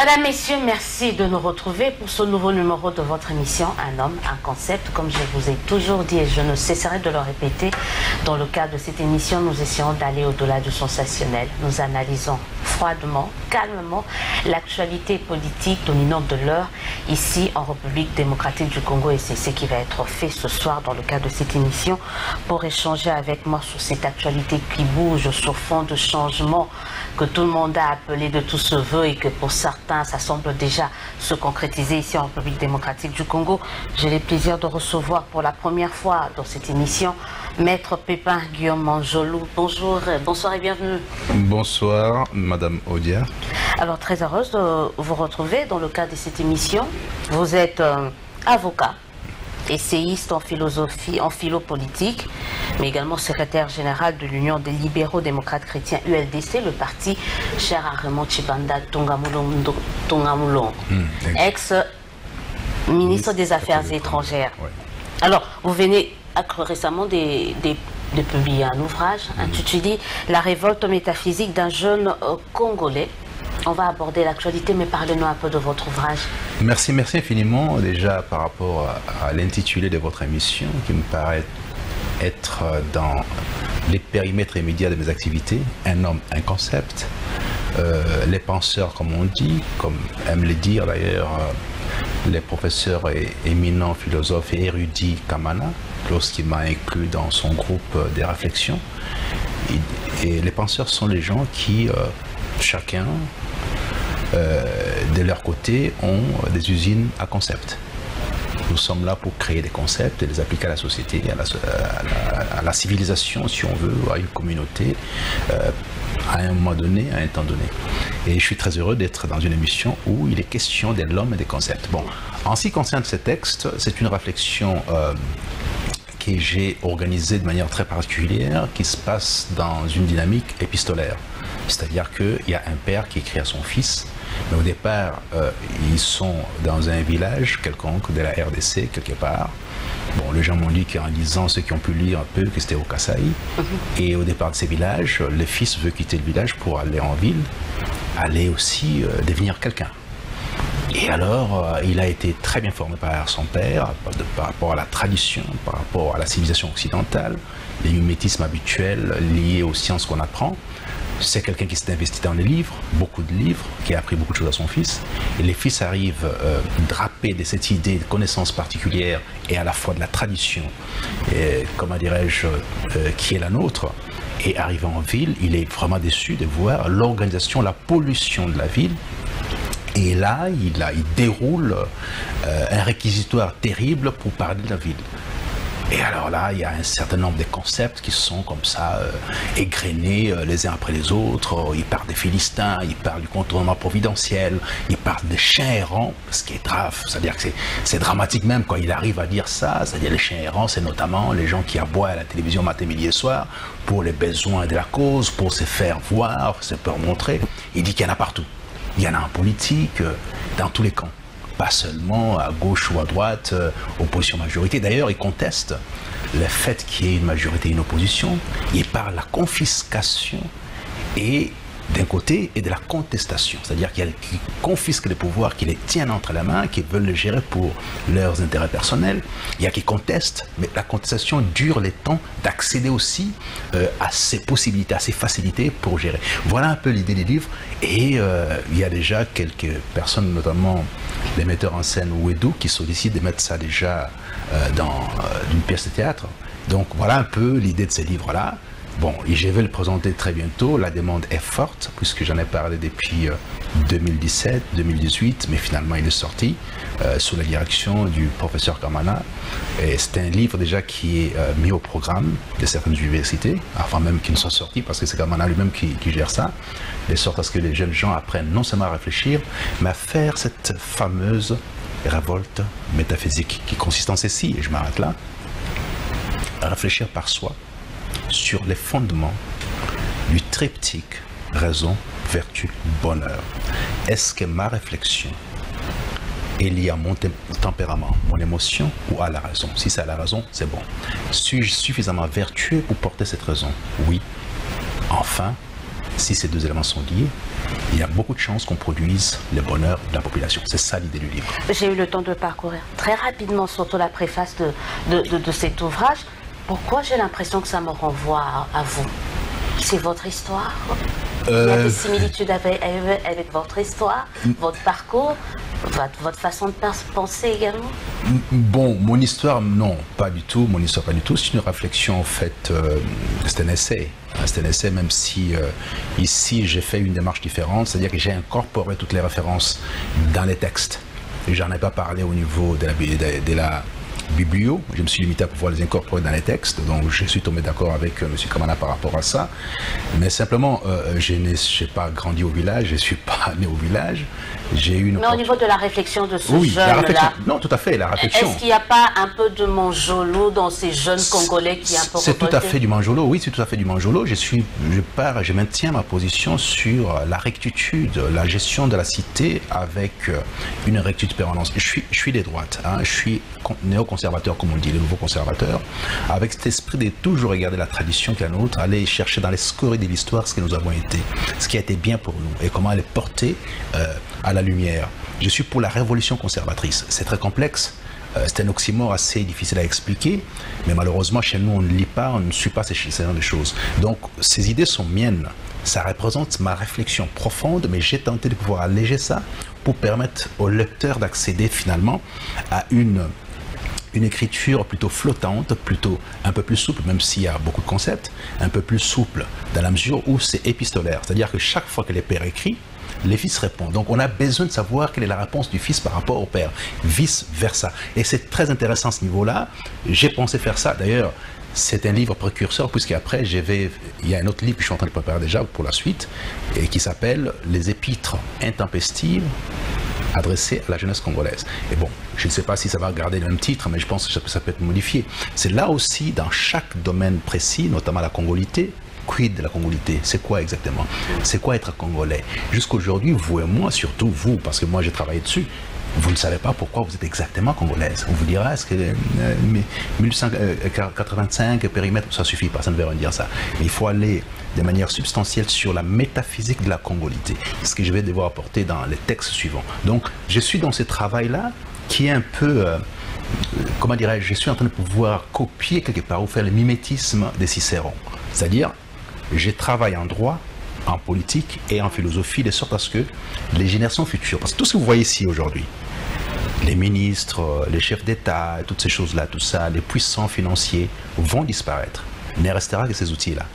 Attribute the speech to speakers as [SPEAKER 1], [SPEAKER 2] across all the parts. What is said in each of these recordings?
[SPEAKER 1] Madame, Messieurs, merci de nous retrouver pour ce nouveau numéro de votre émission Un homme, un concept. Comme je vous ai toujours dit et je ne cesserai de le répéter, dans le cadre de cette émission, nous essayons d'aller au-delà du sensationnel. Nous analysons froidement, calmement, l'actualité politique dominante de l'heure ici en République démocratique du Congo. Et c'est ce qui va être fait ce soir dans le cadre de cette émission pour échanger avec moi sur cette actualité qui bouge, sur fond de changement que tout le monde a appelé de tout ce vœu et que pour certains, ça semble déjà se concrétiser ici en République démocratique du Congo. J'ai le plaisir de recevoir pour la première fois dans cette émission Maître Pépin Guillaume Manjolou. Bonjour, bonsoir et bienvenue.
[SPEAKER 2] Bonsoir, Madame Audière.
[SPEAKER 1] Alors, très heureuse de vous retrouver dans le cadre de cette émission. Vous êtes avocat, essayiste en philosophie, en philo-politique, mais également secrétaire général de l'Union des libéraux démocrates chrétiens ULDC, le parti cher à Raymond Tshibanda Tongamulong, ex-ministre des Affaires étrangères. Ouais. Alors, vous venez récemment de publier un ouvrage intitulé « La révolte métaphysique d'un jeune Congolais ». On va aborder l'actualité, mais parlez-nous un peu de votre ouvrage.
[SPEAKER 2] Merci infiniment déjà par rapport à l'intitulé de votre émission qui me paraît être dans les périmètres immédiats de mes activités, un homme, un concept. Les penseurs, comme on dit, comme aiment le dire d'ailleurs les professeurs et éminents philosophes et érudits Kamana, lorsqu'il m'a inclus dans son groupe des réflexions. Et les penseurs sont les gens qui, chacun, de leur côté, ont des usines à concepts. Nous sommes là pour créer des concepts et les appliquer à la société, à la civilisation, si on veut, à une communauté, à un moment donné, à un temps donné. Et je suis très heureux d'être dans une émission où il est question de l'homme et des concepts. Bon, en ce qui concerne ce texte, c'est une réflexion que j'ai organisée de manière très particulière, qui se passe dans une dynamique épistolaire. C'est-à-dire qu'il y a un père qui écrit à son fils, mais au départ, ils sont dans un village quelconque de la RDC, quelque part. Bon, les gens m'ont dit qu'en lisant, ceux qui ont pu lire un peu, que c'était au Kasaï. Et au départ de ces villages, le fils veut quitter le village pour aller en ville, aller aussi devenir quelqu'un. Et alors, il a été très bien formé par son père, par rapport à la tradition, par rapport à la civilisation occidentale, les mimétismes habituels liés aux sciences qu'on apprend. C'est quelqu'un qui s'est investi dans les livres, beaucoup de livres, qui a appris beaucoup de choses à son fils. Et les fils arrivent drapés de cette idée de connaissances particulières et à la fois de la tradition, et, comment dirais-je, qui est la nôtre. Et arrivant en ville, il est vraiment déçu de voir l'organisation, la pollution de la ville. Et là, il déroule un réquisitoire terrible pour parler de la ville. Et alors là, il y a un certain nombre de concepts qui sont comme ça, égrenés les uns après les autres. Il parle des Philistins, il parle du contournement providentiel, il parle des chiens errants, ce qui est grave. C'est-à-dire que c'est dramatique même quand il arrive à dire ça. C'est-à-dire les chiens errants, c'est notamment les gens qui aboient à la télévision matin, midi et soir pour les besoins de la cause, pour se faire voir, se faire montrer. Il dit qu'il y en a partout. Il y en a en politique, dans tous les camps. Pas seulement à gauche ou à droite, opposition-majorité. D'ailleurs, il conteste le fait qu'il y ait une majorité et une opposition. Il parle de la confiscation et d'un côté et de la contestation. C'est-à-dire qu'il y a qui confisquent les pouvoirs, qui les tiennent entre les mains, qui veulent les gérer pour leurs intérêts personnels. Il y a qui contestent, mais la contestation dure les temps d'accéder aussi à ces possibilités, à ces facilités pour gérer. Voilà un peu l'idée du livre. Et il y a déjà quelques personnes, notamment les metteurs en scène Ouedou, qui sollicitent de mettre ça déjà dans une pièce de théâtre. Donc voilà un peu l'idée de ces livres-là. Bon, et je vais le présenter très bientôt. La demande est forte, puisque j'en ai parlé depuis 2017, 2018, mais finalement il est sorti sous la direction du professeur Kamana. Et c'est un livre déjà qui est mis au programme de certaines universités, avant même qu'il ne soit sorti, parce que c'est Kamana lui-même qui gère ça, de sorte à ce que les jeunes gens apprennent non seulement à réfléchir, mais à faire cette fameuse révolte métaphysique qui consiste en ceci, et je m'arrête là, à réfléchir par soi sur les fondements du triptyque raison, vertu, bonheur. Est-ce que ma réflexion est liée à mon tempérament, mon émotion ou à la raison? Si c'est à la raison, c'est bon. Suis-je suffisamment vertueux pour porter cette raison? Oui. Enfin, si ces deux éléments sont liés, il y a beaucoup de chances qu'on produise le bonheur de la population. C'est ça l'idée du livre.
[SPEAKER 1] J'ai eu le temps de parcourir très rapidement, surtout la préface de cet ouvrage. Pourquoi j'ai l'impression que ça me renvoie à vous? C'est votre histoire? Il y a des similitudes avec votre histoire, votre parcours, votre façon de penser également?
[SPEAKER 2] Bon, mon histoire, non, pas du tout. Mon histoire, pas du tout. C'est une réflexion, en fait, c'est un essai. C'est un essai, même si ici, j'ai fait une démarche différente. C'est-à-dire que j'ai incorporé toutes les références dans les textes. J'en ai pas parlé au niveau de la biblio, je me suis limité à pouvoir les incorporer dans les textes, donc je suis tombé d'accord avec M. Kamana par rapport à ça, mais simplement je n'ai pas grandi au village, je ne suis pas né au village, j'ai eu une...
[SPEAKER 1] Mais au niveau de la réflexion de ce
[SPEAKER 2] oui,
[SPEAKER 1] jeune-là...
[SPEAKER 2] Non, tout à fait, la réflexion...
[SPEAKER 1] Est-ce qu'il n'y a pas un peu de manjolo dans ces jeunes Congolais qui est un peu
[SPEAKER 2] C'est tout à fait du manjolo, oui, c'est tout à fait du manjolo, je maintiens ma position sur la rectitude, la gestion de la cité avec une rectitude permanente. Je suis des droites, hein, je suis néoconservateur, comme on dit, les nouveaux conservateurs, avec cet esprit de toujours regarder la tradition qui est la nôtre, aller chercher dans les scories de l'histoire ce que nous avons été, ce qui a été bien pour nous et comment elle est portée à la lumière. Je suis pour la révolution conservatrice. C'est très complexe, c'est un oxymore assez difficile à expliquer, mais malheureusement chez nous on ne lit pas, on ne suit pas ces genre de choses. Donc ces idées sont miennes, ça représente ma réflexion profonde, mais j'ai tenté de pouvoir alléger ça pour permettre au lecteur d'accéder finalement à une écriture plutôt flottante, plutôt un peu plus souple, même s'il y a beaucoup de concepts, un peu plus souple, dans la mesure où c'est épistolaire. C'est-à-dire que chaque fois que les pères écrivent, les fils répondent. Donc on a besoin de savoir quelle est la réponse du fils par rapport au père, vice-versa. Et c'est très intéressant à ce niveau-là. J'ai pensé faire ça. D'ailleurs, c'est un livre précurseur, puisqu'après, il y a un autre livre que je suis en train de préparer déjà pour la suite, et qui s'appelle « Les épîtres intempestives » adressé à la jeunesse congolaise. Et bon, je ne sais pas si ça va garder le même titre, mais je pense que ça peut être modifié. C'est là aussi, dans chaque domaine précis, notamment la congolité. Quid de la congolité? C'est quoi exactement? C'est quoi être congolais? Jusqu'aujourd'hui, vous et moi, surtout vous, parce que moi j'ai travaillé dessus, vous ne savez pas pourquoi vous êtes exactement congolaise. On vous dira, est-ce que 1885 périmètre, ça suffit pas, ça ne veut rien dire ça. Mais il faut aller de manière substantielle sur la métaphysique de la congolité, ce que je vais devoir apporter dans les textes suivants. Donc, je suis dans ce travail-là qui est un peu, comment dirais-je, je suis en train de pouvoir copier quelque part ou faire le mimétisme des Cicéron. C'est-à-dire, je travaille en droit, en politique et en philosophie, de sorte à ce que les générations futures, parce que tout ce que vous voyez ici aujourd'hui, les ministres, les chefs d'État, toutes ces choses-là, tout ça, les puissants financiers vont disparaître. Il ne restera que ces outils-là.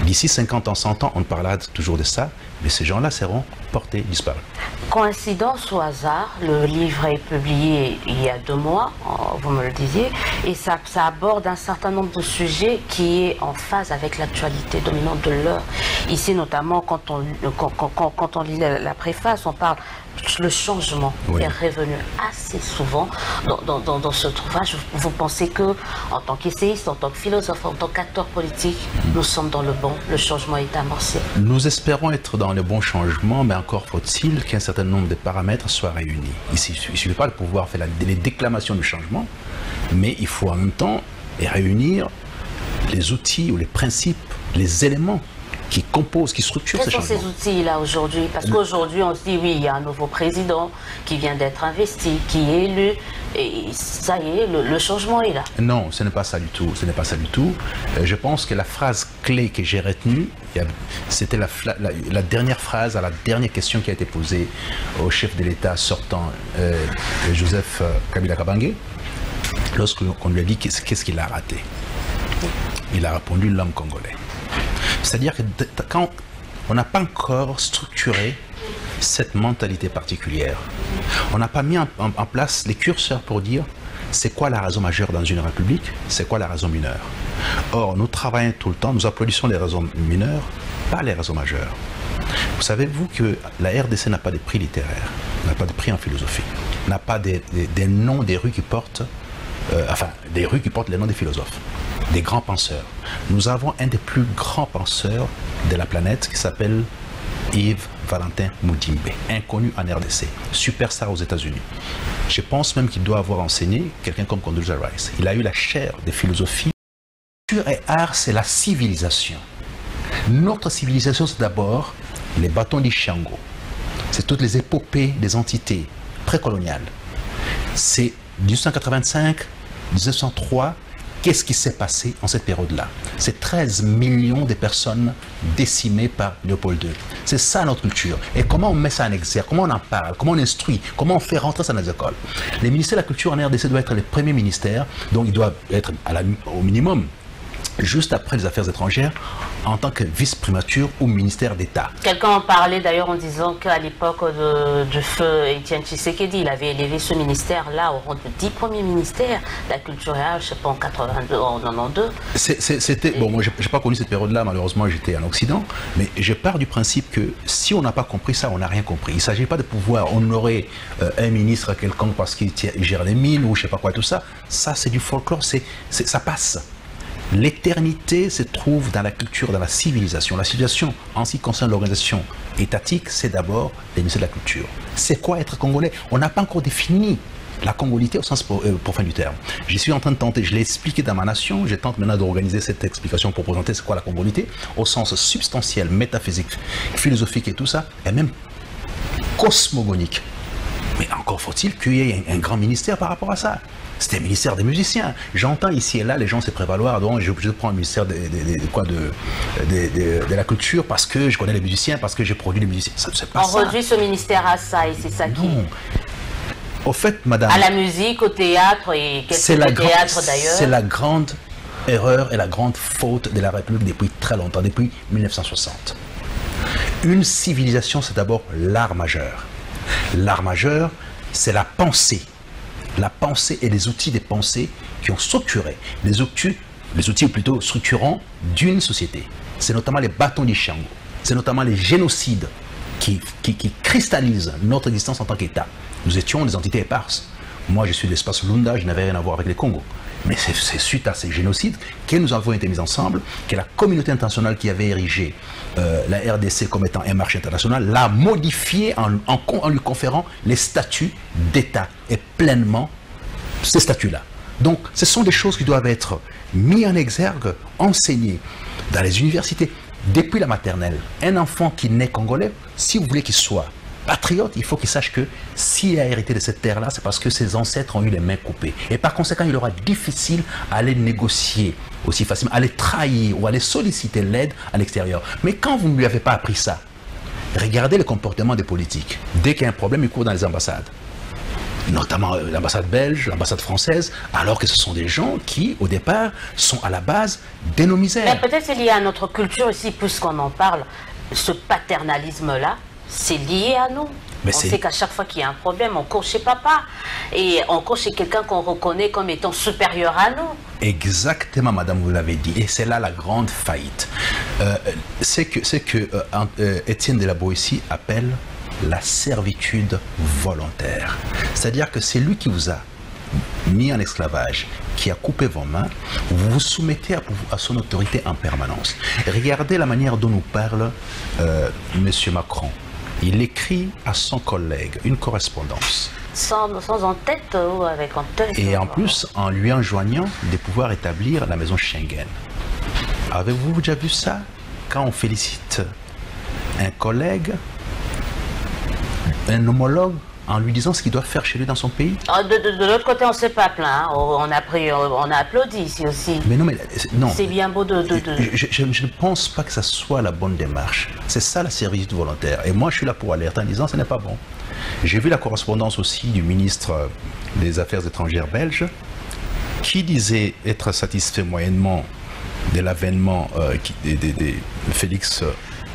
[SPEAKER 2] D'ici 50 ans, 100 ans, on parlera toujours de ça, mais ces gens-là seront portés, disparus.
[SPEAKER 1] Coïncidence ou hasard, le livre est publié il y a 2 mois, vous me le disiez, et ça aborde un certain nombre de sujets qui est en phase avec l'actualité dominante de l'heure. Ici, notamment, quand on lit la préface, on parle le changement est revenu assez souvent dans ce ouvrage. Vous pensez que, en tant qu'essayiste, en tant que philosophe, en tant qu'acteur politique, nous sommes dans le bon, le changement est amorcé? Nous
[SPEAKER 2] espérons être dans le bon changement, mais encore faut-il qu'un certain nombre de paramètres soient réunis. Il ne suffit pas de pouvoir faire les déclamations du changement, mais il faut en même temps réunir les outils ou les principes, les éléments qui composent, qui structurent ces changements.
[SPEAKER 1] Quels sont ces outils-là aujourd'hui? Parce qu'aujourd'hui, on se dit, oui, il y a un nouveau président qui vient d'être investi, qui est élu, et ça y est, le changement est là.
[SPEAKER 2] Non, ce n'est pas ça du tout. Ce n'est pas ça du tout. Je pense que la phrase clé que j'ai retenue, c'était la dernière phrase à la dernière question qui a été posée au chef de l'État sortant, Joseph Kabila Kabange, lorsqu'on lui a dit qu'est-ce qu'il a raté. Il a répondu l'homme congolais. C'est-à-dire que quand on n'a pas encore structuré cette mentalité particulière, on n'a pas mis en place les curseurs pour dire c'est quoi la raison majeure dans une république, c'est quoi la raison mineure. Or, nous travaillons tout le temps, nous applaudissons les raisons mineures, pas les raisons majeures. Vous savez-vous que la RDC n'a pas de prix littéraire, n'a pas de prix en philosophie, n'a pas des noms des rues qui portent, des rues qui portent les noms des philosophes, des grands penseurs. Nous avons un des plus grands penseurs de la planète qui s'appelle Yves Valentin Mudimbe, inconnu en RDC, superstar aux États-Unis. Je pense même qu'il doit avoir enseigné quelqu'un comme Condoleezza Rice. Il a eu la chaire de philosophie. Culture et art, c'est la civilisation. Notre civilisation, c'est d'abord les bâtons d'Ishango. C'est toutes les épopées des entités précoloniales. C'est 1885, 1903. Qu'est-ce qui s'est passé en cette période-là? C'est 13 millions de personnes décimées par Léopold II. C'est ça notre culture. Et comment on met ça en exergue? Comment on en parle? Comment on instruit? Comment on fait rentrer ça dans les écoles? Les ministères de la culture en RDC doivent être les premiers ministères, donc ils doivent être au minimum juste après les affaires étrangères, en tant que vice-primature ou ministère d'État.
[SPEAKER 1] Quelqu'un en parlait d'ailleurs en disant qu'à l'époque du feu Étienne Tshisekedi, il avait élevé ce ministère-là au rang de 10 premiers ministères, la culture, je ne sais pas, en 82, en 92.
[SPEAKER 2] C'était, bon, moi, je n'ai pas connu cette période-là, malheureusement, j'étais en Occident, mais je pars du principe que si on n'a pas compris ça, on n'a rien compris. Il ne s'agit pas de pouvoir honorer un ministre quelconque parce qu'il gère les mines ou je ne sais pas quoi, tout ça. Ça, c'est du folklore, ça passe. L'éternité se trouve dans la culture, dans la civilisation. La civilisation, en ce qui concerne l'organisation étatique, c'est d'abord les ministères de la culture. C'est quoi être congolais? On n'a pas encore défini la congolité au sens profond du terme. Je suis en train de tenter, je l'ai expliqué dans ma nation, je tente maintenant d'organiser cette explication pour présenter c'est quoi la congolité, au sens substantiel, métaphysique, philosophique et tout ça, et même cosmogonique. Mais encore faut-il qu'il y ait un grand ministère par rapport à ça. C'était le ministère des musiciens. J'entends ici et là les gens se prévaloir, donc je prends le ministère de la culture parce que je connais les musiciens, parce que j'ai produit les musiciens. Ça, c'est pas ça.
[SPEAKER 1] On réduit ce ministère à ça et c'est ça qui...
[SPEAKER 2] Non. Au fait, madame...
[SPEAKER 1] À la musique, au théâtre et quelques théâtres d'ailleurs.
[SPEAKER 2] C'est la grande erreur et la grande faute de la République depuis très longtemps, depuis 1960. Une civilisation, c'est d'abord l'art majeur. L'art majeur, c'est la pensée. La pensée et les outils des pensées qui ont structuré, les outils plutôt structurants d'une société. C'est notamment les bâtons d'Ishango, c'est notamment les génocides qui cristallisent notre existence en tant qu'État. Nous étions des entités éparses. Moi, je suis de l'espace Lunda, je n'avais rien à voir avec les Congos. Mais c'est suite à ces génocides que nous avons été mis ensemble, que la communauté internationale qui avait érigé la RDC comme étant un marché international l'a modifié en lui conférant les statuts d'État et pleinement ces statuts-là. Donc, ce sont des choses qui doivent être mises en exergue, enseignées dans les universités, depuis la maternelle. Un enfant qui naît congolais, si vous voulez qu'il soit patriote, il faut qu'il sache que s'il a hérité de cette terre-là, c'est parce que ses ancêtres ont eu les mains coupées. Et par conséquent, il aura difficile à aller négocier aussi facilement, à aller trahir ou à aller solliciter l'aide à l'extérieur. Mais quand vous ne lui avez pas appris ça, regardez le comportement des politiques. Dès qu'il y a un problème, ils courent dans les ambassades. Notamment l'ambassade belge, l'ambassade française, alors que ce sont des gens qui, au départ, sont à la base des nos misères.
[SPEAKER 1] Mais peut-être c'est lié à notre culture ici, puisqu'on en parle, ce paternalisme-là, c'est lié à nous.
[SPEAKER 2] Mais
[SPEAKER 1] on sait qu'à chaque fois qu'il y a un problème, on court chez papa. Et on court chez quelqu'un qu'on reconnaît comme étant supérieur à nous.
[SPEAKER 2] Exactement, madame, vous l'avez dit. Et c'est là la grande faillite. C'est que Étienne de la Boétie appelle la servitude volontaire. C'est-à-dire que c'est lui qui vous a mis en esclavage, qui a coupé vos mains, vous vous soumettez à son autorité en permanence. Regardez la manière dont nous parle M. Macron. Il écrit à son collègue une correspondance.
[SPEAKER 1] Sans en tête ou avec en tête.
[SPEAKER 2] Et en plus, en lui enjoignant de pouvoir établir la maison Schengen. Avez-vous déjà vu ça? Quand on félicite un collègue, un homologue, en lui disant ce qu'il doit faire chez lui dans son pays.
[SPEAKER 1] De l'autre côté, on ne s'est pas plaint. Hein. On a applaudi ici aussi.
[SPEAKER 2] Mais non, mais non.
[SPEAKER 1] C'est bien beau
[SPEAKER 2] Je ne pense pas que ça soit la bonne démarche. C'est ça la servitude volontaire. Et moi, je suis là pour alerter en disant ce n'est pas bon. J'ai vu la correspondance aussi du ministre des Affaires étrangères belge qui disait être satisfait moyennement de l'avènement de Félix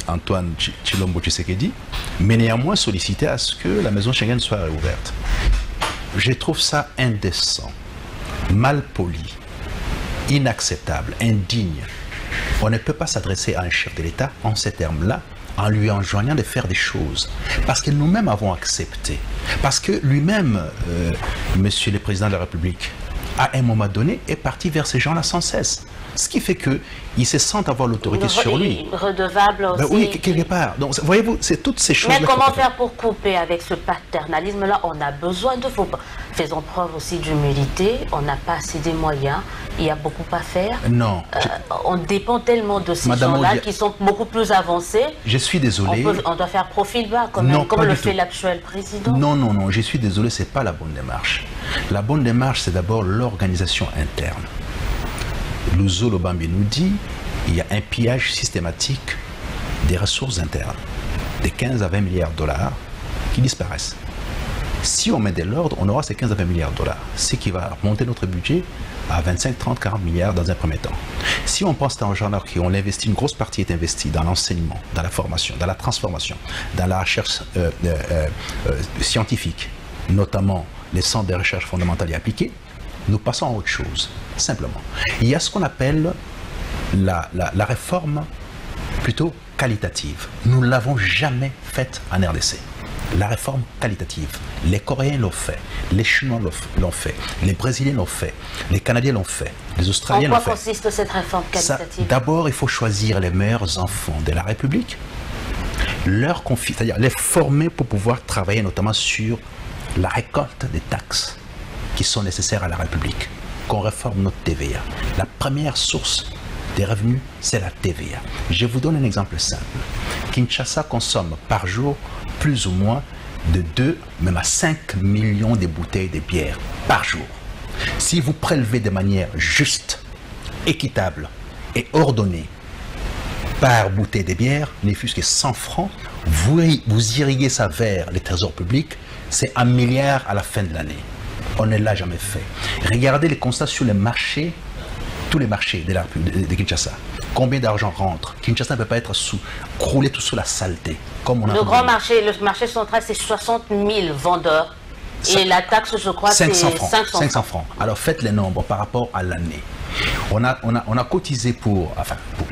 [SPEAKER 2] Antoine Tshilombo Tshisekedi, mais néanmoins sollicité à ce que la maison Schengen soit réouverte. Je trouve ça indécent, mal poli, inacceptable, indigne. On ne peut pas s'adresser à un chef de l'État en ces termes-là, en lui enjoignant de faire des choses. Parce que nous-mêmes avons accepté. Parce que lui-même, Monsieur le Président de la République, à un moment donné, est parti vers ces gens-là sans cesse. Ce qui fait qu'il se sent avoir l'autorité sur lui.
[SPEAKER 1] Redevable aussi.
[SPEAKER 2] Ben oui, quelque part. Donc, voyez-vous, c'est toutes ces choses-là.
[SPEAKER 1] Mais comment faire pour couper avec ce paternalisme-là? On a besoin de vous. faisons preuve aussi d'humilité. On n'a pas assez de moyens. Il y a beaucoup à faire.
[SPEAKER 2] Non.
[SPEAKER 1] On dépend tellement de ces gens-là qui sont beaucoup plus avancés.
[SPEAKER 2] Je suis désolé.
[SPEAKER 1] On doit faire profil bas quand même, comme le fait l'actuel président.
[SPEAKER 2] Non, non, non. Je suis désolé, ce n'est pas la bonne démarche. La bonne démarche, c'est d'abord l'organisation interne. Luzo Lobambi nous dit il y a un pillage systématique des ressources internes, des 15 à 20 milliards de dollars qui disparaissent. Si on met de l'ordre, on aura ces 15 à 20 milliards de dollars, ce qui va monter notre budget à 25, 30, 40 milliards dans un premier temps. Si on pense dans ce genre qu'on investit, une grosse partie est investie dans l'enseignement, dans la formation, dans la transformation, dans la recherche scientifique, notamment les centres de recherche fondamentale et appliquée, nous passons à autre chose, simplement. Il y a ce qu'on appelle la réforme plutôt qualitative. Nous ne l'avons jamais faite en RDC. La réforme qualitative. Les Coréens l'ont fait, les Chinois l'ont fait, les Brésiliens l'ont fait, les Canadiens l'ont fait, les Australiens l'ont fait.
[SPEAKER 1] En quoi consiste cette réforme qualitative?
[SPEAKER 2] D'abord, il faut choisir les meilleurs enfants de la République, leur confier, c'est-à-dire les former pour pouvoir travailler notamment sur la récolte des taxes qui sont nécessaires à la République, qu'on réforme notre TVA. La première source des revenus, c'est la TVA. Je vous donne un exemple simple. Kinshasa consomme par jour plus ou moins de 2, même à 5 millions de bouteilles de bière par jour. Si vous prélevez de manière juste, équitable et ordonnée par bouteille de bière, ne fût-ce que 100 francs, vous irriguez ça vers les trésors publics, c'est 1 milliard à la fin de l'année. On ne l'a jamais fait. Regardez les constats sur les marchés, tous les marchés de Kinshasa. Combien d'argent rentre? Kinshasa ne peut pas être croulé tout sous la saleté. Comme on a
[SPEAKER 1] le grand marché, le marché central, c'est 60 000 vendeurs. Et la taxe, je crois, c'est 500 francs.
[SPEAKER 2] Alors faites les nombres par rapport à l'année. On a cotisé pour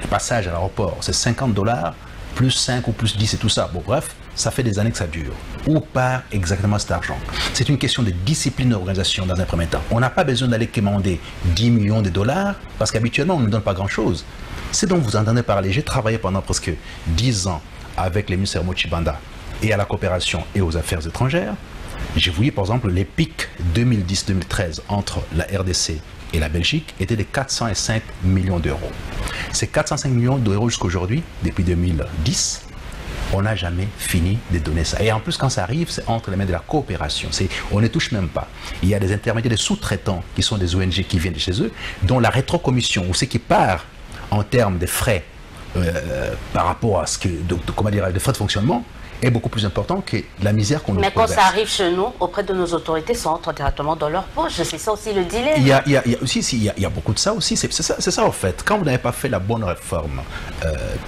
[SPEAKER 2] le passage à l'aéroport, c'est 50 $, plus 5 ou plus 10 et tout ça. Bon, bref, ça fait des années que ça dure. Où part exactement cet argent? C'est une question de discipline d'organisation dans un premier temps. On n'a pas besoin d'aller commander 10 millions de dollars parce qu'habituellement, on ne donne pas grand-chose. C'est dont vous entendez parler. J'ai travaillé pendant presque 10 ans avec les ministères Mochibanda et à la coopération et aux affaires étrangères. J'ai vu, par exemple, les pics 2010-2013 entre la RDC et la Belgique étaient de 405 millions d'euros. Ces 405 millions d'euros jusqu'à aujourd'hui, depuis 2010, on n'a jamais fini de donner ça. Et en plus, quand ça arrive, c'est entre les mains de la coopération. On ne touche même pas. Il y a des intermédiaires, des sous-traitants qui sont des ONG qui viennent de chez eux, dont la rétrocommission, ou ce qui part en termes de frais par rapport à ce que, comment dire, de frais de fonctionnement, est beaucoup plus important que la misère qu'on nous
[SPEAKER 1] Mais quand
[SPEAKER 2] verse.
[SPEAKER 1] ça arrive chez nous, auprès de nos autorités, ça entre directement dans leur poche. C'est ça aussi le dilemme.
[SPEAKER 2] Il y a beaucoup de ça aussi. C'est ça en fait. Quand vous n'avez pas fait la bonne réforme,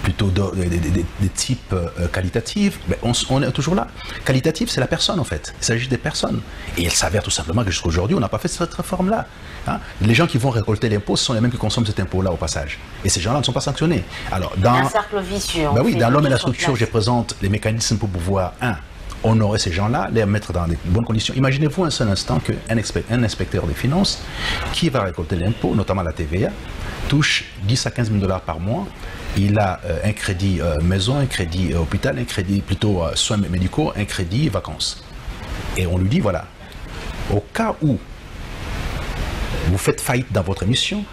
[SPEAKER 2] plutôt de type qualitative, ben on est toujours là. Qualitative, c'est la personne en fait. Il s'agit des personnes. Et il s'avère tout simplement que jusqu'à aujourd'hui, on n'a pas fait cette réforme-là. Hein? Les gens qui vont récolter l'impôt, ce sont les mêmes qui consomment cet impôt-là au passage. Et ces gens-là ne sont pas sanctionnés. Alors, dans
[SPEAKER 1] un cercle vicieux.
[SPEAKER 2] Ben oui, dans l'homme et la structure, je présente les mécanismes pour pouvoir, honorer ces gens-là, les mettre dans de bonnes conditions. Imaginez-vous un seul instant qu'un inspecteur des finances qui va récolter l'impôt, notamment la TVA, touche 10 à 15 000 $ par mois. Il a un crédit maison, un crédit hôpital, un crédit plutôt soins médicaux, un crédit vacances. Et on lui dit, voilà, au cas où vous faites faillite dans votre mission,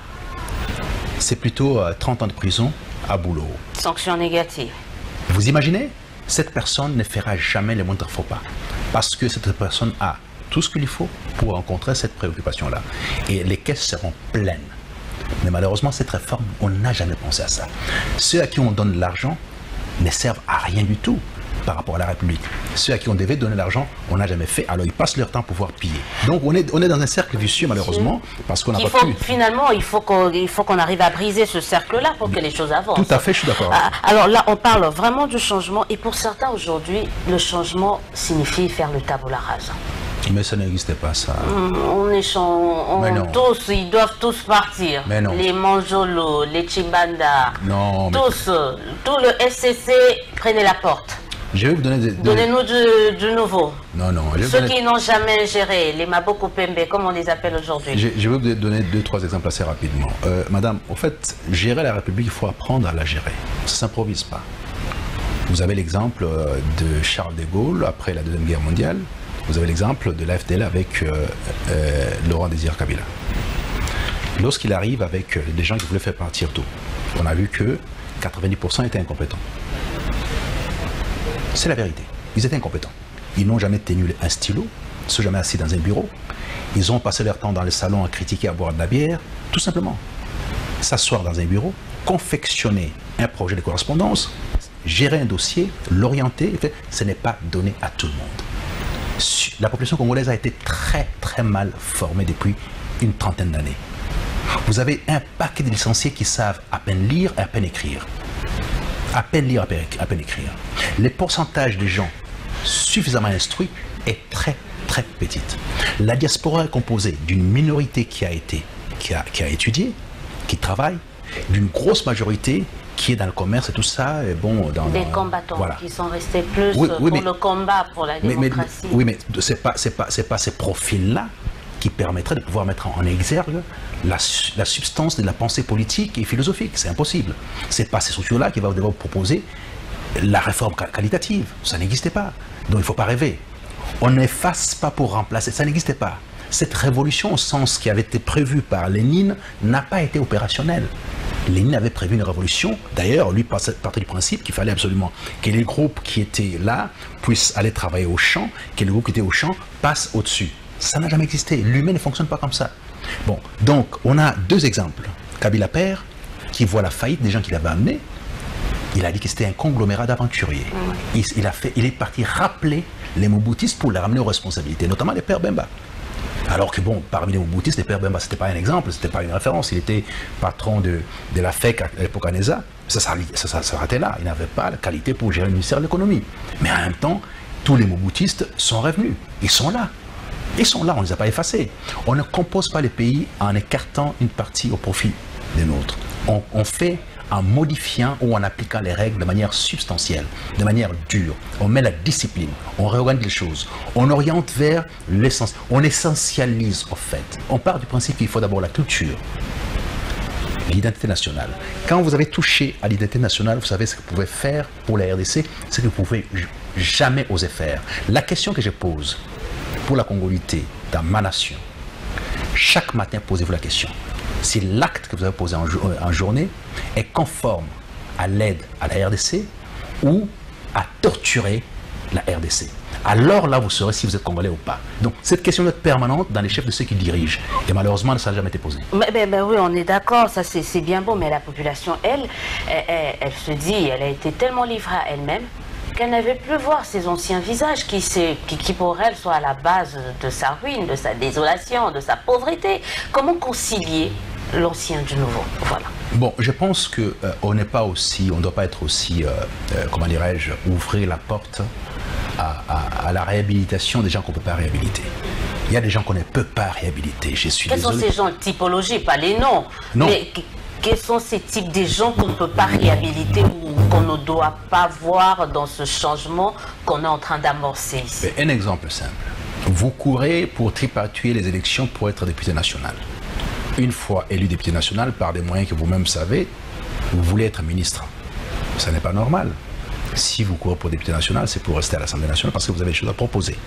[SPEAKER 2] c'est plutôt 30 ans de prison à boulot.
[SPEAKER 1] Sanction négative.
[SPEAKER 2] Vous imaginez? Cette personne ne fera jamais les moindres faux pas. Parce que cette personne a tout ce qu'il faut pour rencontrer cette préoccupation-là. Et les caisses seront pleines. Mais malheureusement, cette réforme, on n'a jamais pensé à ça. Ceux à qui on donne de l'argent ne servent à rien du tout par rapport à la République. Ceux à qui on devait donner l'argent, on n'a jamais fait. Alors ils passent leur temps pour pouvoir piller. Donc on est dans un cercle vicieux malheureusement parce qu'on n'a pas pu.
[SPEAKER 1] Finalement, il faut qu'on arrive à briser ce cercle-là pour que les choses avancent.
[SPEAKER 2] Tout à fait, je suis d'accord.
[SPEAKER 1] Alors là, on parle vraiment du changement et pour certains aujourd'hui, le changement signifie faire le tabula rasa.
[SPEAKER 2] Mais ça n'existe pas, ça.
[SPEAKER 1] Ils doivent tous partir.
[SPEAKER 2] Mais non.
[SPEAKER 1] Les Manjolo, les Chibanda,
[SPEAKER 2] non,
[SPEAKER 1] tous, tout le SCC, prenez la porte.
[SPEAKER 2] Je vais vous donner
[SPEAKER 1] Donnez-nous du nouveau.
[SPEAKER 2] Non.
[SPEAKER 1] Ceux qui n'ont jamais géré, les Maboko Pembe, comme on les appelle aujourd'hui.
[SPEAKER 2] Je vais vous donner 2-3 exemples assez rapidement. Madame, en fait, gérer la République, il faut apprendre à la gérer. Ça ne s'improvise pas. Vous avez l'exemple de Charles de Gaulle, après la Deuxième Guerre mondiale. Vous avez l'exemple de l'AFDL avec Laurent Désiré Kabila. Lorsqu'il arrive avec des gens qui voulaient faire partir tôt, on a vu que 90% étaient incompétents. C'est la vérité. Ils étaient incompétents. Ils n'ont jamais tenu un stylo, ils ne sont jamais assis dans un bureau. Ils ont passé leur temps dans le salon à critiquer, à boire de la bière, tout simplement. S'asseoir dans un bureau, confectionner un projet de correspondance, gérer un dossier, l'orienter, ce n'est pas donné à tout le monde. La population congolaise a été très très mal formée depuis une trentaine d'années. Vous avez un paquet de licenciés qui savent à peine lire et à peine écrire. À peine lire, à peine écrire. Le pourcentage des gens suffisamment instruits est très très petite. La diaspora est composée d'une minorité qui a étudié, qui travaille, d'une grosse majorité qui est dans le commerce et tout ça. Et bon,
[SPEAKER 1] des combattants voilà. Qui sont restés plus pour le combat pour la démocratie.
[SPEAKER 2] Mais c'est pas ces profils-là qui permettraient de pouvoir mettre en exergue la substance de la pensée politique et philosophique. C'est impossible. C'est pas ces structures-là qui vont devoir proposer la réforme qualitative. Ça n'existait pas. Donc il ne faut pas rêver. On n'efface pas pour remplacer. Ça n'existait pas. Cette révolution, au sens qui avait été prévu par Lénine, n'a pas été opérationnelle. Lénine avait prévu une révolution. D'ailleurs, lui partait du principe qu'il fallait absolument que les groupes qui étaient là puissent aller travailler au champ, que les groupes qui étaient au champ passent au-dessus. Ça n'a jamais existé. L'humain ne fonctionne pas comme ça. Bon, donc, on a deux exemples. Kabila père, qui voit la faillite des gens qu'il avait amenés. Il a dit que c'était un conglomérat d'aventuriers. Il est parti rappeler les Mobutistes pour les ramener aux responsabilités, notamment les pères Bemba. Alors que bon, parmi les Mobutistes, les pères Bemba, ce n'était pas un exemple, ce n'était pas une référence. Il était patron de la FEC à l'époque à Neza. Ça s'arrêtait là. Il n'avait pas la qualité pour gérer le ministère de l'économie. Mais en même temps, tous les Mobutistes sont revenus. Ils sont là. Ils sont là, on ne les a pas effacés. On ne compose pas les pays en écartant une partie au profit des nôtres. On fait en modifiant ou en appliquant les règles de manière substantielle, de manière dure. On met la discipline, on réorganise les choses, on oriente vers l'essence, on essentialise en fait. On part du principe qu'il faut d'abord la culture, l'identité nationale. Quand vous avez touché à l'identité nationale, vous savez ce que vous pouvez faire pour la RDC, ce que vous pouvez jamais oser faire. La question que je pose pour la congolité dans ma nation, chaque matin posez-vous la question. Si l'acte que vous avez posé en journée est conforme à l'aide à la RDC ou à torturer la RDC. Alors là, vous saurez si vous êtes congolais ou pas. Donc, cette question est permanente dans les chefs de ceux qui dirigent. Et malheureusement, ça n'a jamais été posé.
[SPEAKER 1] Ben oui, on est d'accord, ça c'est bien beau, mais la population, elle se dit, elle a été tellement livrée à elle-même qu'elle n'avait plus voir ses anciens visages qui pour elle sont à la base de sa ruine, de sa désolation, de sa pauvreté. Comment concilier l'ancien du nouveau? Voilà.
[SPEAKER 2] Bon, je pense qu'on n'est pas aussi, on ne doit pas être aussi, comment dirais-je, ouvrir la porte à la réhabilitation des gens qu'on ne peut pas réhabiliter. Il y a des gens qu'on ne peut pas réhabiliter. Je suis
[SPEAKER 1] désolé. Quels sont ces gens, typologie, pas les noms, mais quels sont ces types de gens qu'on ne peut pas réhabiliter ou qu'on ne doit pas voir dans ce changement qu'on est en train d'amorcer ici?
[SPEAKER 2] Un exemple simple. Vous courez pour tripatuer les élections pour être député national. Une fois élu député national, par des moyens que vous-même savez, vous voulez être ministre. Ça n'est pas normal. Si vous courez pour député national, c'est pour rester à l'Assemblée nationale parce que vous avez des choses à proposer.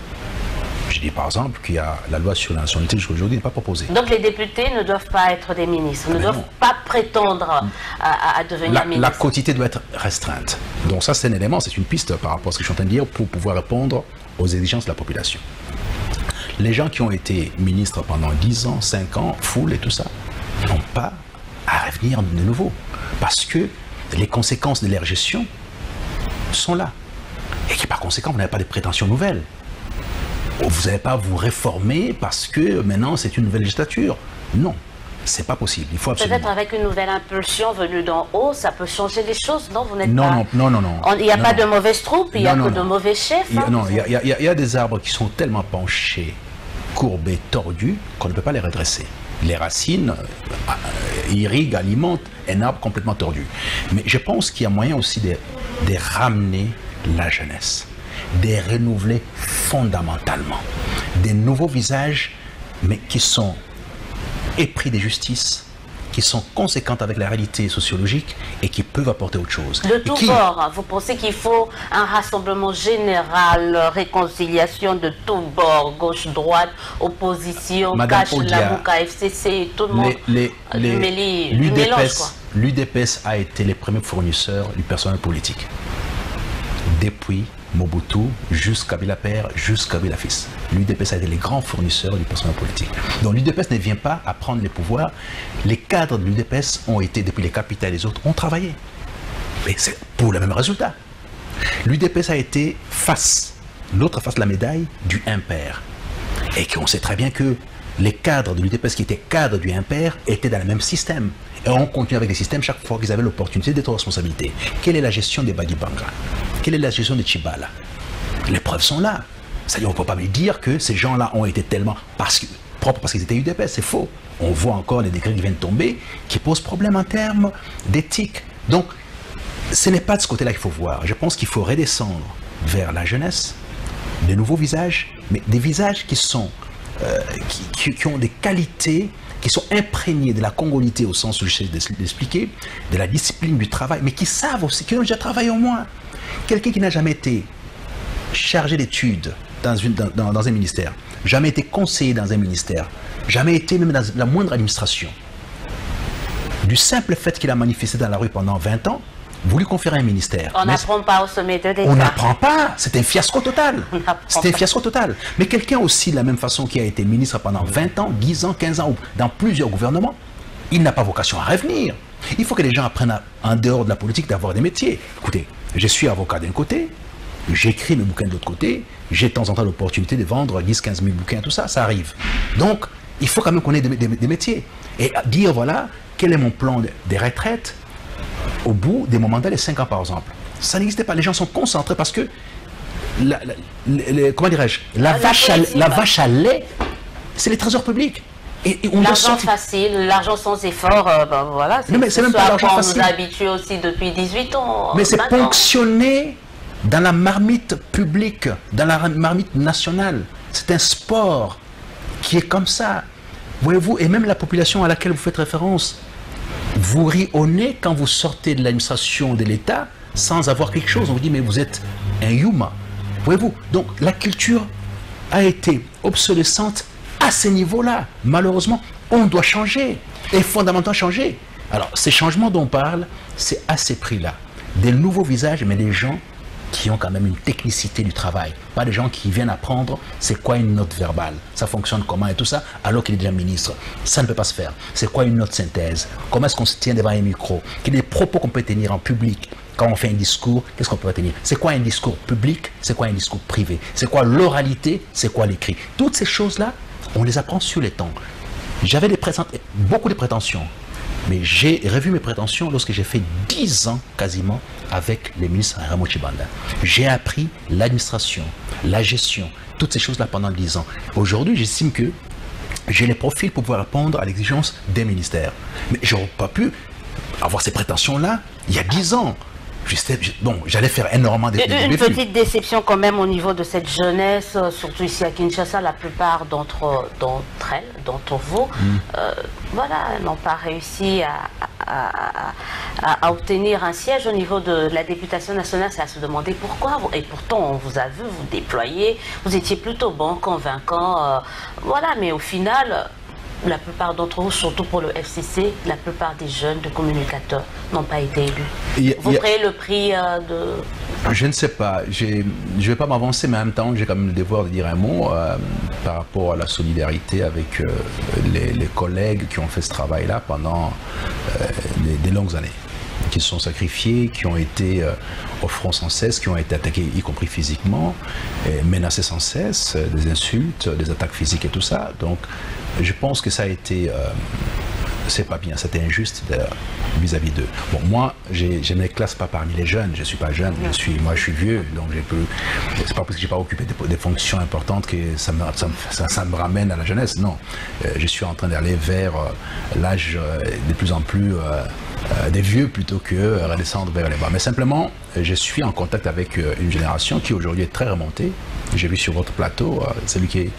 [SPEAKER 2] Je dis par exemple qu'il y a la loi sur la nationalité jusqu'à aujourd'hui n'est pas proposée.
[SPEAKER 1] Donc les députés ne doivent pas être des ministres, ne doivent pas prétendre à devenir ministre.
[SPEAKER 2] La quotité doit être restreinte. Donc ça c'est un élément, c'est une piste par rapport à ce que je suis en train de dire pour pouvoir répondre aux exigences de la population. Les gens qui ont été ministres pendant 10 ans, 5 ans, full et tout ça, n'ont pas à revenir de nouveau. Parce que les conséquences de leur gestion sont là. Et que par conséquent, vous n'avez pas de prétentions nouvelles. Vous n'allez pas vous réformer parce que maintenant c'est une nouvelle législature. Non, c'est pas possible. Il faut absolument.
[SPEAKER 1] Peut-être avec une nouvelle impulsion venue d'en haut, ça peut changer les choses. Non, vous n'êtes
[SPEAKER 2] pas. Non.
[SPEAKER 1] Il n'y a pas de mauvaises troupes, il n'y a que de mauvais chefs.
[SPEAKER 2] Il y a des arbres qui sont tellement penchés, courbés, tordus, qu'on ne peut pas les redresser. Les racines irriguent, alimentent un arbre complètement tordu. Mais je pense qu'il y a moyen aussi de ramener la jeunesse, de renouveler fondamentalement des nouveaux visages, mais qui sont épris de justice, qui sont conséquentes avec la réalité sociologique et qui peuvent apporter autre chose.
[SPEAKER 1] De tous bords, vous pensez qu'il faut un rassemblement général, réconciliation de tous bords, gauche, droite, opposition, cache, Lamouka, FCC, tout le monde,
[SPEAKER 2] l'UDPS a été les premiers fournisseurs du personnel politique. Depuis Mobutu jusqu'à Kabila père, jusqu'à Kabila fils. L'UDPS a été les grands fournisseurs du personnel politique. Donc l'UDPS ne vient pas à prendre les pouvoirs. Les cadres de l'UDPS ont été, depuis les capitales et les autres, ont travaillé. Mais c'est pour le même résultat. L'UDPS a été l'autre face de la médaille du impair. Et qu'on sait très bien que les cadres de l'UDPS qui étaient cadres du impair étaient dans le même système. Et on continue avec les systèmes chaque fois qu'ils avaient l'opportunité d'être en responsabilité. Quelle est la gestion des Bagibanga? Quelle est la gestion des Chibala? Les preuves sont là. C'est-à-dire on ne peut pas me dire que ces gens-là ont été tellement propres parce qu'ils étaient UDPS, c'est faux. On voit encore les décrets qui viennent tomber qui posent problème en termes d'éthique. Donc, ce n'est pas de ce côté-là qu'il faut voir. Je pense qu'il faut redescendre vers la jeunesse, de nouveaux visages, mais des visages qui sont qui ont des qualités, qui sont imprégnés de la congolité au sens où je sais l'expliquer, de la discipline du travail, mais qui savent aussi, qui ont déjà travaillé au moins. Quelqu'un qui n'a jamais été chargé d'études dans un ministère, jamais été conseiller dans un ministère, jamais été même dans la moindre administration, du simple fait qu'il a manifesté dans la rue pendant 20 ans, vous lui conférez un ministère.
[SPEAKER 1] On n'apprend pas au sommet de l'État.
[SPEAKER 2] On n'apprend pas. C'est un fiasco total. C'est un fiasco total. Mais quelqu'un aussi, de la même façon, qui a été ministre pendant 20 ans, 10 ans, 15 ans, ou dans plusieurs gouvernements, il n'a pas vocation à revenir. Il faut que les gens apprennent, en dehors de la politique, d'avoir des métiers. Écoutez, je suis avocat d'un côté, j'écris mes bouquins de l'autre côté, j'ai de temps en temps l'opportunité de vendre 10, 15 000 bouquins, tout ça, ça arrive. Donc, il faut quand même qu'on ait des métiers. Et dire, voilà, quel est mon plan des retraites au bout des moments de 5 ans, par exemple. Ça n'existait pas. Les gens sont concentrés parce que, comment dirais-je, la vache à lait, c'est les trésors publics.
[SPEAKER 1] L'argent facile, l'argent sans effort, ben voilà, c'est même pas l'argent facile. On nous habitue aussi depuis 18 ans.
[SPEAKER 2] Mais c'est ponctionné dans la marmite publique, dans la marmite nationale. C'est un sport qui est comme ça. Voyez-vous, et même la population à laquelle vous faites référence, vous rit au nez quand vous sortez de l'administration de l'État sans avoir quelque chose. On vous dit, mais vous êtes un humain. Voyez-vous, donc la culture a été obsolescente à ce niveau-là. Malheureusement, on doit changer. Et fondamentalement changer. Alors, ces changements dont on parle, c'est à ces prix-là. Des nouveaux visages, mais des gens qui ont quand même une technicité du travail. Pas des gens qui viennent apprendre c'est quoi une note verbale, ça fonctionne comment et tout ça, alors qu'il est déjà ministre. Ça ne peut pas se faire. C'est quoi une note synthèse? Comment est-ce qu'on se tient devant un micro? Quels sont les propos qu'on peut tenir en public? Quand on fait un discours, qu'est-ce qu'on peut tenir? C'est quoi un discours public? C'est quoi un discours privé? C'est quoi l'oralité? C'est quoi l'écrit? Toutes ces choses-là, on les apprend sur les temps. J'avais beaucoup de prétentions. Mais j'ai revu mes prétentions lorsque j'ai fait 10 ans quasiment avec les ministres Raymond Tshibanda. J'ai appris l'administration, la gestion, toutes ces choses-là pendant 10 ans. Aujourd'hui, j'estime que j'ai les profils pour pouvoir répondre à l'exigence des ministères. Mais je n'aurais pas pu avoir ces prétentions-là il y a 10 ans. Bon, j'allais faire énormément de
[SPEAKER 1] Une petite déception quand même au niveau de cette jeunesse, surtout ici à Kinshasa. La plupart d'entre vous, voilà, n'ont pas réussi à obtenir un siège au niveau de la députation nationale. C'est à se demander pourquoi. Et pourtant, on vous a vu vous déployer. Vous étiez plutôt bon, convaincant. Voilà, mais au final, la plupart d'entre vous, surtout pour le FCC, la plupart des jeunes de communicateurs n'ont pas été élus. Vous payez le prix de...
[SPEAKER 2] Je ne sais pas. Je ne vais pas m'avancer, mais en même temps, j'ai quand même le devoir de dire un mot par rapport à la solidarité avec les collègues qui ont fait ce travail-là pendant des longues années, qui se sont sacrifiés, qui ont été au front sans cesse, qui ont été attaqués, y compris physiquement, et menacés sans cesse, des insultes, des attaques physiques et tout ça. Donc, je pense que ça a été... c'est pas bien, c'était injuste vis-à-vis d'eux. Bon, moi, je ne me classe pas parmi les jeunes, je ne suis pas jeune, moi je suis vieux, donc c'est pas parce que je n'ai pas occupé des fonctions importantes que ça me ramène à la jeunesse, non. Je suis en train d'aller vers l'âge de plus en plus des vieux plutôt que redescendre vers les bas. Mais simplement, je suis en contact avec une génération qui aujourd'hui est très remontée. J'ai vu sur votre plateau, celui qui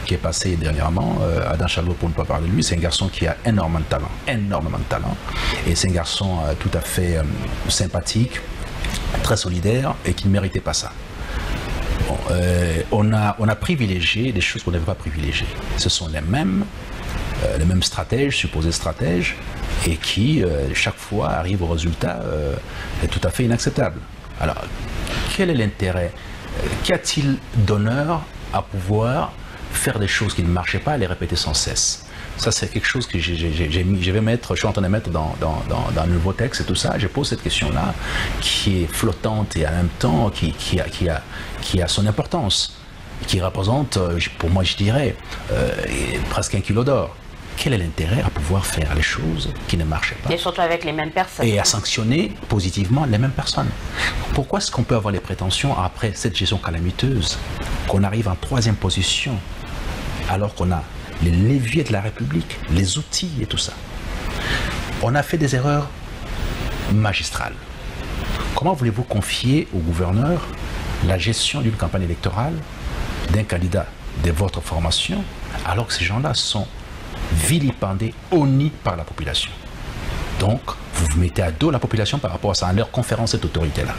[SPEAKER 2] est passé dernièrement, Adam Chalot, pour ne pas parler de lui, c'est un garçon qui a énormément de talent. Et c'est un garçon tout à fait sympathique, très solidaire et qui ne méritait pas ça. Bon, on a privilégié des choses qu'on ne devait pas privilégier. Ce sont les mêmes stratèges, supposés stratèges, et qui, chaque fois, arrivent au résultat tout à fait inacceptable. Alors, quel est l'intérêt? Qu'y a-t-il d'honneur à pouvoir faire des choses qui ne marchaient pas et les répéter sans cesse? Ça, c'est quelque chose que je suis en train de mettre dans un nouveau texte et tout ça. Je pose cette question-là, qui est flottante et en même temps qui a son importance, qui représente, pour moi, je dirais, presque 1 kilo d'or. Quel est l'intérêt à pouvoir faire les choses qui ne marchaient pas?
[SPEAKER 1] Et surtout avec les mêmes personnes.
[SPEAKER 2] Et à sanctionner positivement les mêmes personnes. Pourquoi est-ce qu'on peut avoir les prétentions, après cette gestion calamiteuse, qu'on arrive en 3e position, alors qu'on a les leviers de la République, les outils et tout ça? On a fait des erreurs magistrales. Comment voulez-vous confier au gouverneur la gestion d'une campagne électorale d'un candidat de votre formation, alors que ces gens-là sont vilipendés, honnis par la population? Donc, vous vous mettez à dos la population par rapport à ça, en leur conférant cette autorité-là.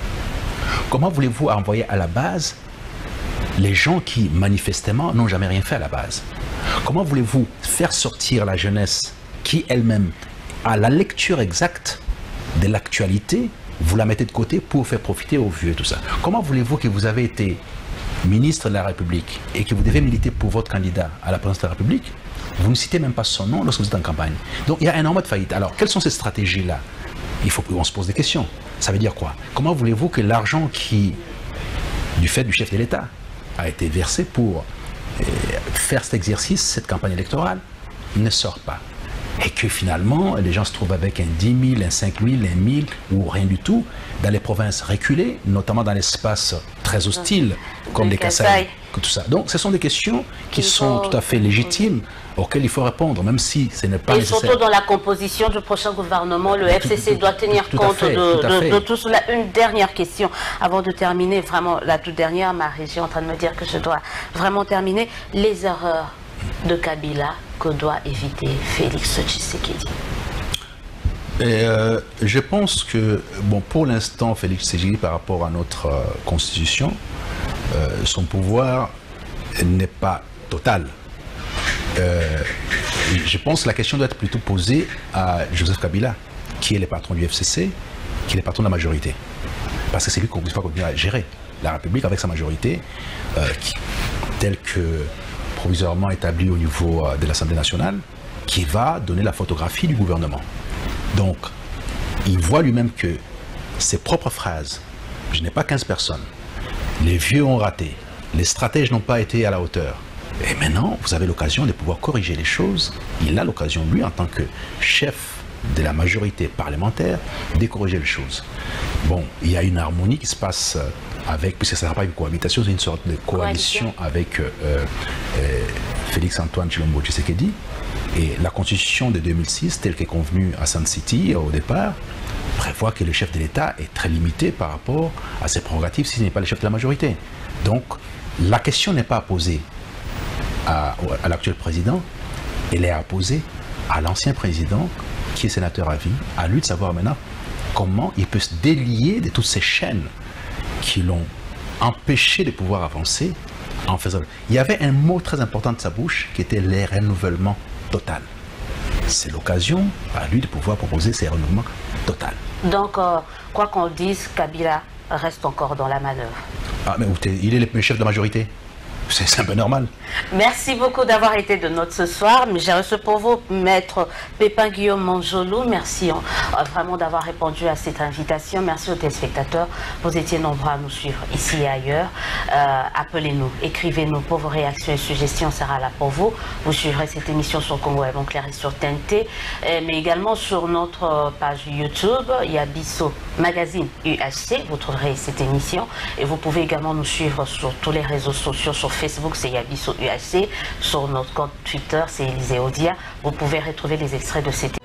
[SPEAKER 2] Comment voulez-vous envoyer à la base les gens qui, manifestement, n'ont jamais rien fait à la base? Comment voulez-vous faire sortir la jeunesse qui, elle-même, a la lecture exacte de l'actualité, vous la mettez de côté pour faire profiter aux vieux et tout ça? Comment voulez-vous que vous avez été ministre de la République et que vous devez militer pour votre candidat à la présidence de la République, vous ne citez même pas son nom lorsque vous êtes en campagne? Donc il y a énormément de faillites. Alors, quelles sont ces stratégies-là? Il faut qu'on se pose des questions. Ça veut dire quoi? Comment voulez-vous que l'argent qui, du fait du chef de l'État, a été versé pour faire cet exercice, cette campagne électorale, ne sort pas? Et que finalement, les gens se trouvent avec un 10 000, un 5 000, un 1000 ou rien du tout dans les provinces reculées, notamment dans l'espace très hostile, comme les Kasaï, tout ça. Donc, ce sont des questions qui sont tout à fait légitimes, auxquelles il faut répondre, même si ce n'est pas nécessaire.
[SPEAKER 1] Et surtout dans la composition du prochain gouvernement, le FCC doit tenir compte de tout cela. Une dernière question, avant de terminer, vraiment la toute dernière, ma régie est en train de me dire que je dois vraiment terminer. Les erreurs de Kabila que doit éviter Félix Tshisekedi?
[SPEAKER 2] Je pense que, bon, pour l'instant, Félix Tshisekedi, par rapport à notre constitution, son pouvoir n'est pas total. Je pense que la question doit être plutôt posée à Joseph Kabila, qui est le patron du FCC, qui est le patron de la majorité. Parce que c'est lui qui va continuer à gérer la République avec sa majorité, telle que provisoirement établi au niveau de l'Assemblée nationale, qui va donner la photographie du gouvernement. Donc, il voit lui-même que ses propres phrases, je n'ai pas 15 personnes, les vieux ont raté, les stratèges n'ont pas été à la hauteur. Et maintenant, vous avez l'occasion de pouvoir corriger les choses. Il a l'occasion, lui, en tant que chef de la majorité parlementaire, de corriger les choses. Bon, il y a une harmonie qui se passe avec, puisque ce ne sera pas une cohabitation, c'est une sorte de coalition avec Félix-Antoine Tshilombo Tshisekedi. Et la constitution de 2006, telle qu'est convenue à Sun City au départ, prévoit que le chef de l'État est très limité par rapport à ses prérogatives s'il n'est pas le chef de la majorité. Donc, la question n'est pas à poser à l'actuel président, elle est à poser à l'ancien président qui est sénateur à vie, à lui de savoir maintenant comment il peut se délier de toutes ces chaînes qui l'ont empêché de pouvoir avancer en faisant... Il y avait un mot très important de sa bouche qui était les renouvellements total. C'est l'occasion à lui de pouvoir proposer ces renouvellements total.
[SPEAKER 1] Donc, quoi qu'on dise, Kabila reste encore dans la manœuvre.
[SPEAKER 2] Ah, mais il est le chef de la majorité. C'est un peu normal.
[SPEAKER 1] Merci beaucoup d'avoir été de notre ce soir. J'ai reçu pour vous Maître Pépin Guillaume Manjolou. Merci vraiment d'avoir répondu à cette invitation. Merci aux téléspectateurs. Vous étiez nombreux à nous suivre ici et ailleurs. Appelez-nous, écrivez-nous pour vos réactions et suggestions. On sera là pour vous. Vous suivrez cette émission sur Congo Web en clair et sur TNT, mais également sur notre page YouTube. Il y a Bisso Magazine UHC. Vous trouverez cette émission. Et vous pouvez également nous suivre sur tous les réseaux sociaux, sur Facebook, c'est Yabiso UHC. Sur notre compte Twitter, c'est Élisée Odia. Vous pouvez retrouver les extraits de cette